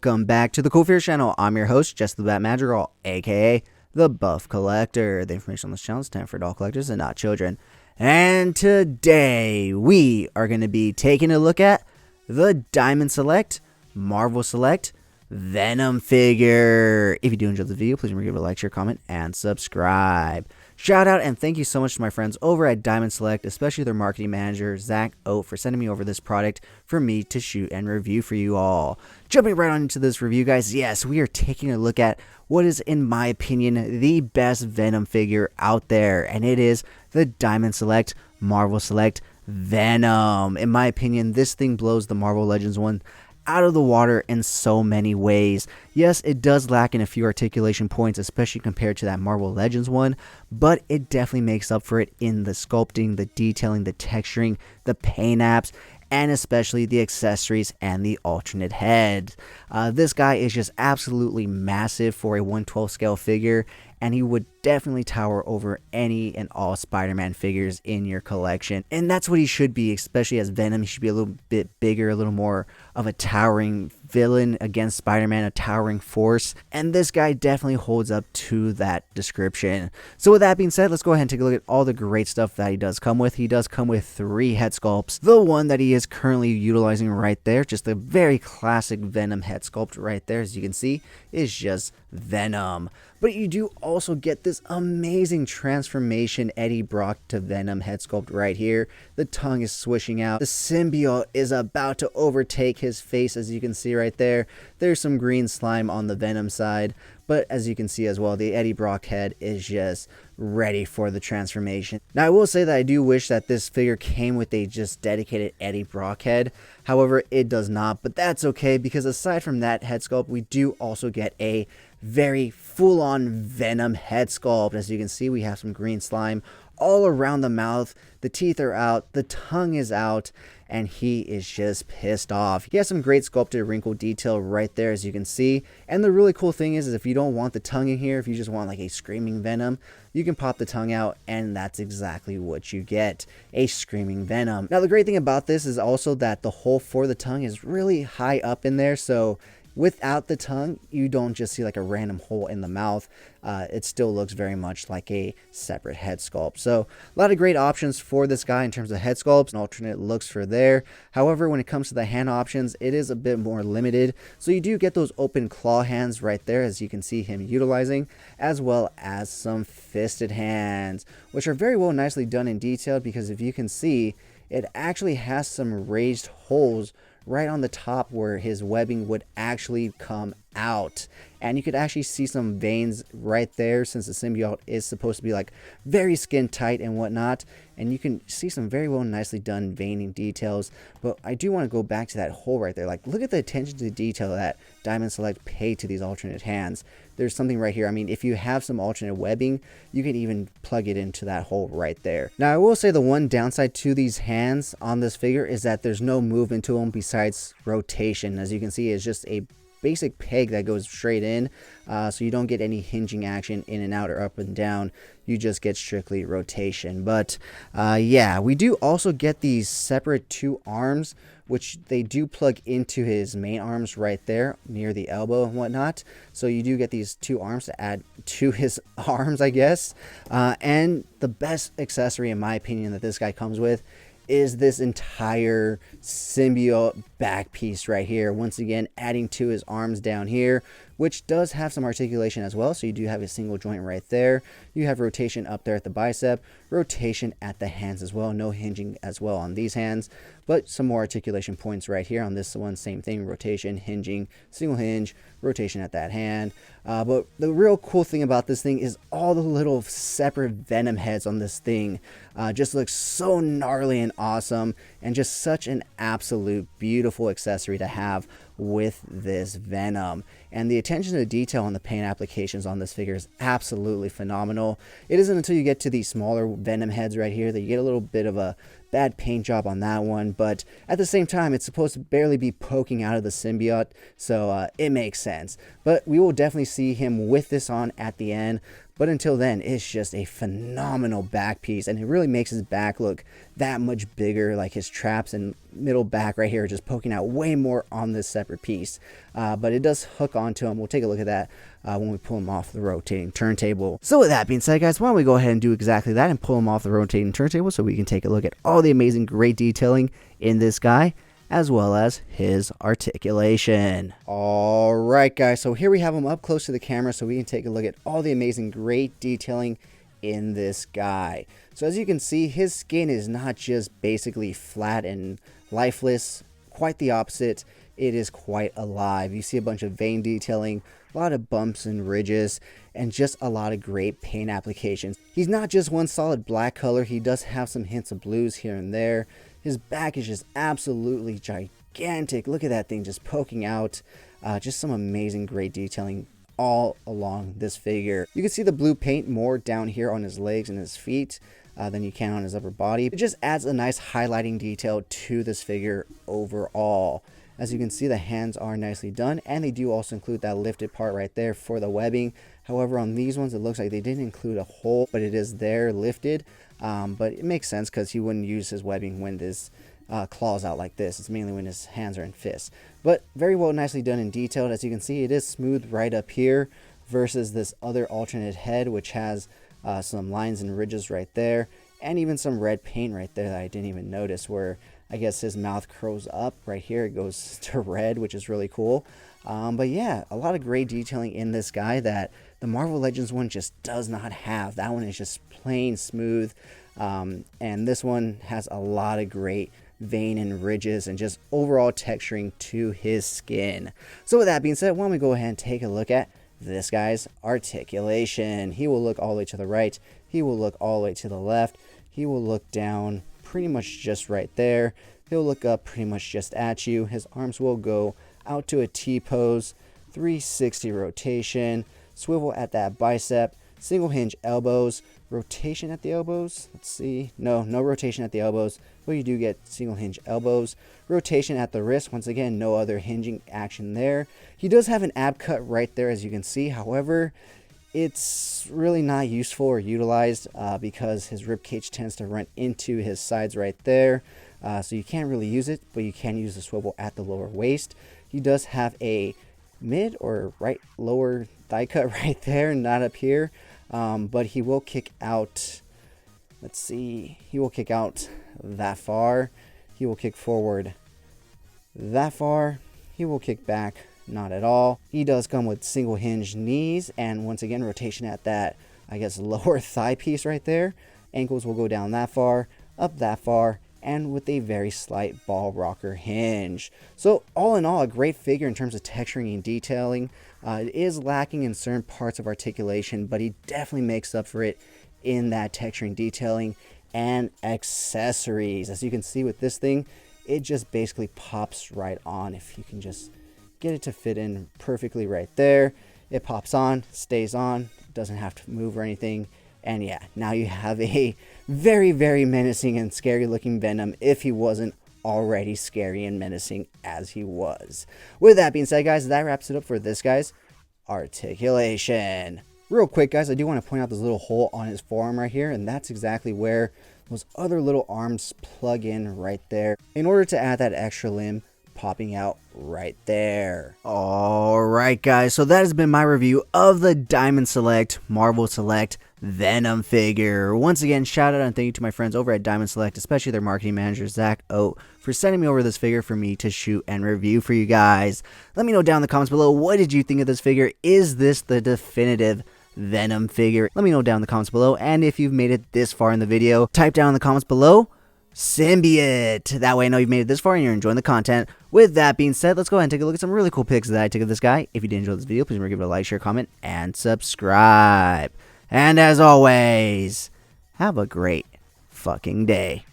welcome back to the Cool Fears channel. I'm your host, Just the Bat Madrigal, aka the Buff Collector. The information on this channel is time for adult collectors and not children. And today we are going to be taking a look at the Diamond Select, Marvel Select, Venom figure. If you do enjoy the video, please remember to give it a like, share, comment, and subscribe. Shout out and thank you so much to my friends over at Diamond Select, especially their marketing manager, Zach Oat, for sending me over this product for me to shoot and review for you all. Jumping right on into this review, guys, yes, we are taking a look at what is, in my opinion, the best Venom figure out there, and it is the Diamond Select, Marvel Select, Venom. In my opinion, this thing blows the Marvel Legends one out of the water in so many ways. Yes, it does lack in a few articulation points, especially compared to that Marvel Legends one, but it definitely makes up for it in the sculpting, the detailing, the texturing, the paint apps, and especially the accessories and the alternate head. This guy is just absolutely massive for a 1/12 scale figure, and he would definitely tower over any and all Spider-Man figures in your collection. And that's what he should be, especially as Venom. He should be a little bit bigger, a little more of a towering villain against Spider-Man, a towering force. And this guy definitely holds up to that description. So with that being said, let's go ahead and take a look at all the great stuff that he does come with. He does come with 3 head sculpts. The one that he is currently utilizing right there, just a very classic Venom head sculpt right there, as you can see, is just Venom. But you do also get this amazing transformation Eddie Brock to Venom head sculpt right here. The tongue is swishing out. The symbiote is about to overtake his face, as you can see right there. There's some green slime on the Venom side, but as you can see as well, the Eddie Brock head is just ready for the transformation. Now, I will say that I do wish that this figure came with a just dedicated Eddie Brock head. However, it does not, but that's okay, because aside from that head sculpt, we do also get a very full-on Venom head sculpt. As you can see, we have some green slime all around the mouth. The teeth are out, the tongue is out, and he is just pissed off. He has some great sculpted wrinkle detail right there, as you can see. And the really cool thing is if you don't want the tongue in here, if you just want like a screaming Venom, you can pop the tongue out, and that's exactly what you get, a screaming Venom. Now, the great thing about this is also that the hole for the tongue is really high up in there, so without the tongue, you don't just see like a random hole in the mouth. It still looks very much like a separate head sculpt. So a lot of great options for this guy in terms of head sculpts and alternate looks for there. However, when it comes to the hand options, it is a bit more limited. So you do get those open claw hands right there, as you can see him utilizing, as well as some fisted hands, which are very well nicely done and detailed, because if you can see, it actually has some raised holes right on the top where his webbing would actually come out, and you could actually see some veins right there, since the symbiote is supposed to be like very skin tight and whatnot, and you can see some very well nicely done veining details. But I do want to go back to that hole right there. Like, look at the attention to detail that Diamond Select paid to these alternate hands. There's something right here. I mean, if you have some alternate webbing, you can even plug it into that hole right there. Now, I will say the one downside to these hands on this figure is that there's no movement to them besides rotation. As you can see, it's just a basic peg that goes straight in, so you don't get any hinging action in and out or up and down. You just get strictly rotation. But yeah, we do also get these separate 2 arms, which they do plug into his main arms right there near the elbow and whatnot. So you do get these 2 arms to add to his arms, I guess. And the best accessory, in my opinion, that this guy comes with is this entire symbiote back piece right here. Once again, adding to his arms down here, which does have some articulation as well. So you do have a single joint right there. You have rotation up there at the bicep, rotation at the hands as well. No hinging as well on these hands, but some more articulation points right here on this one. Same thing, rotation, hinging, single hinge, rotation at that hand. But the real cool thing about this thing is all the little separate Venom heads on this thing. Just looks so gnarly and awesome, and just such an absolute beautiful accessory to have with this Venom. And the attention to detail on the paint applications on this figure is absolutely phenomenal. It isn't until you get to these smaller Venom heads right here that you get a little bit of a bad paint job on that one, but at the same time, it's supposed to barely be poking out of the symbiote, so it makes sense. But we will definitely see him with this on at the end. But until then, it's just a phenomenal back piece, and it really makes his back look that much bigger. Like his traps and middle back right here are just poking out way more on this separate piece. But it does hook onto him. We'll take a look at that when we pull him off the rotating turntable. So with that being said, guys, why don't we go ahead and do exactly that and pull him off the rotating turntable so we can take a look at all the amazing, great detailing in this guy, as well as his articulation. Alright guys, so here we have him up close to the camera so we can take a look at all the amazing great detailing in this guy. So as you can see, his skin is not just basically flat and lifeless, quite the opposite. It is quite alive. You see a bunch of vein detailing, a lot of bumps and ridges, and just a lot of great paint applications. He's not just one solid black color, he does have some hints of blues here and there. His back is just absolutely gigantic. Look at that thing just poking out. Just some amazing great detailing all along this figure. You can see the blue paint more down here on his legs and his feet than you can on his upper body. It just adds a nice highlighting detail to this figure overall. As you can see, the hands are nicely done, and they do also include that lifted part right there for the webbing. However, on these ones, it looks like they didn't include a hole, but it is there lifted. But it makes sense because he wouldn't use his webbing when his claws out like this. It's mainly when his hands are in fists. But very well, nicely done and detailed. As you can see, it is smooth right up here versus this other alternate head, which has some lines and ridges right there, and even some red paint right there that I didn't even notice, where I guess his mouth curls up right here. It goes to red, which is really cool. But yeah, a lot of great detailing in this guy that the Marvel Legends one just does not have. That one is just plain smooth. And this one has a lot of great vein and ridges and just overall texturing to his skin. So with that being said, why don't we go ahead and take a look at this guy's articulation. He will look all the way to the right. He will look all the way to the left. He will look down pretty much just right there. He'll look up pretty much just at you. His arms will go out to a T pose, 360 rotation, swivel at that bicep, single hinge elbows, rotation at the elbows. Let's see. No rotation at the elbows, but you do get single hinge elbows. Rotation at the wrist. Once again, no other hinging action there. He does have an ab cut right there, as you can see. However, it's really not useful or utilized because his rib cage tends to run into his sides right there. So you can't really use it, but you can use the swivel at the lower waist. He does have a mid or right lower thigh cut right there, not up here. But he will kick out, let's see, he will kick out that far. He will kick forward that far. He will kick back, not at all. He does come with single hinge knees, and once again, rotation at that, I guess, lower thigh piece right there. Ankles will go down that far, up that far, and with a very slight ball rocker hinge. So all in all, a great figure in terms of texturing and detailing. It is lacking in certain parts of articulation, but he definitely makes up for it in that texturing, detailing, and accessories. As you can see with this thing, it just basically pops right on. If you can just get it to fit in perfectly right there, it pops on, stays on, doesn't have to move or anything. And yeah, now you have a very, very menacing and scary looking Venom, if he wasn't already scary and menacing as he was. With that being said, guys, that wraps it up for this guy's articulation. Real quick, guys, I do want to point out this little hole on his forearm right here, and that's exactly where those other little arms plug in right there in order to add that extra limb popping out right there. Alright guys, so that has been my review of the Diamond Select Marvel Select Venom figure. Once again, shout out and thank you to my friends over at Diamond Select, especially their marketing manager Zach Oat, for sending me over this figure for me to shoot and review for you guys. Let me know down in the comments below, what did you think of this figure? Is this the definitive Venom figure? Let me know down in the comments below, and if you've made it this far in the video, type down in the comments below Symbiote. That way I know you've made it this far and you're enjoying the content. With that being said, let's go ahead and take a look at some really cool pics that I took of this guy. If you did enjoy this video, please remember to give it a like, share, comment, and subscribe. And as always, have a great fucking day.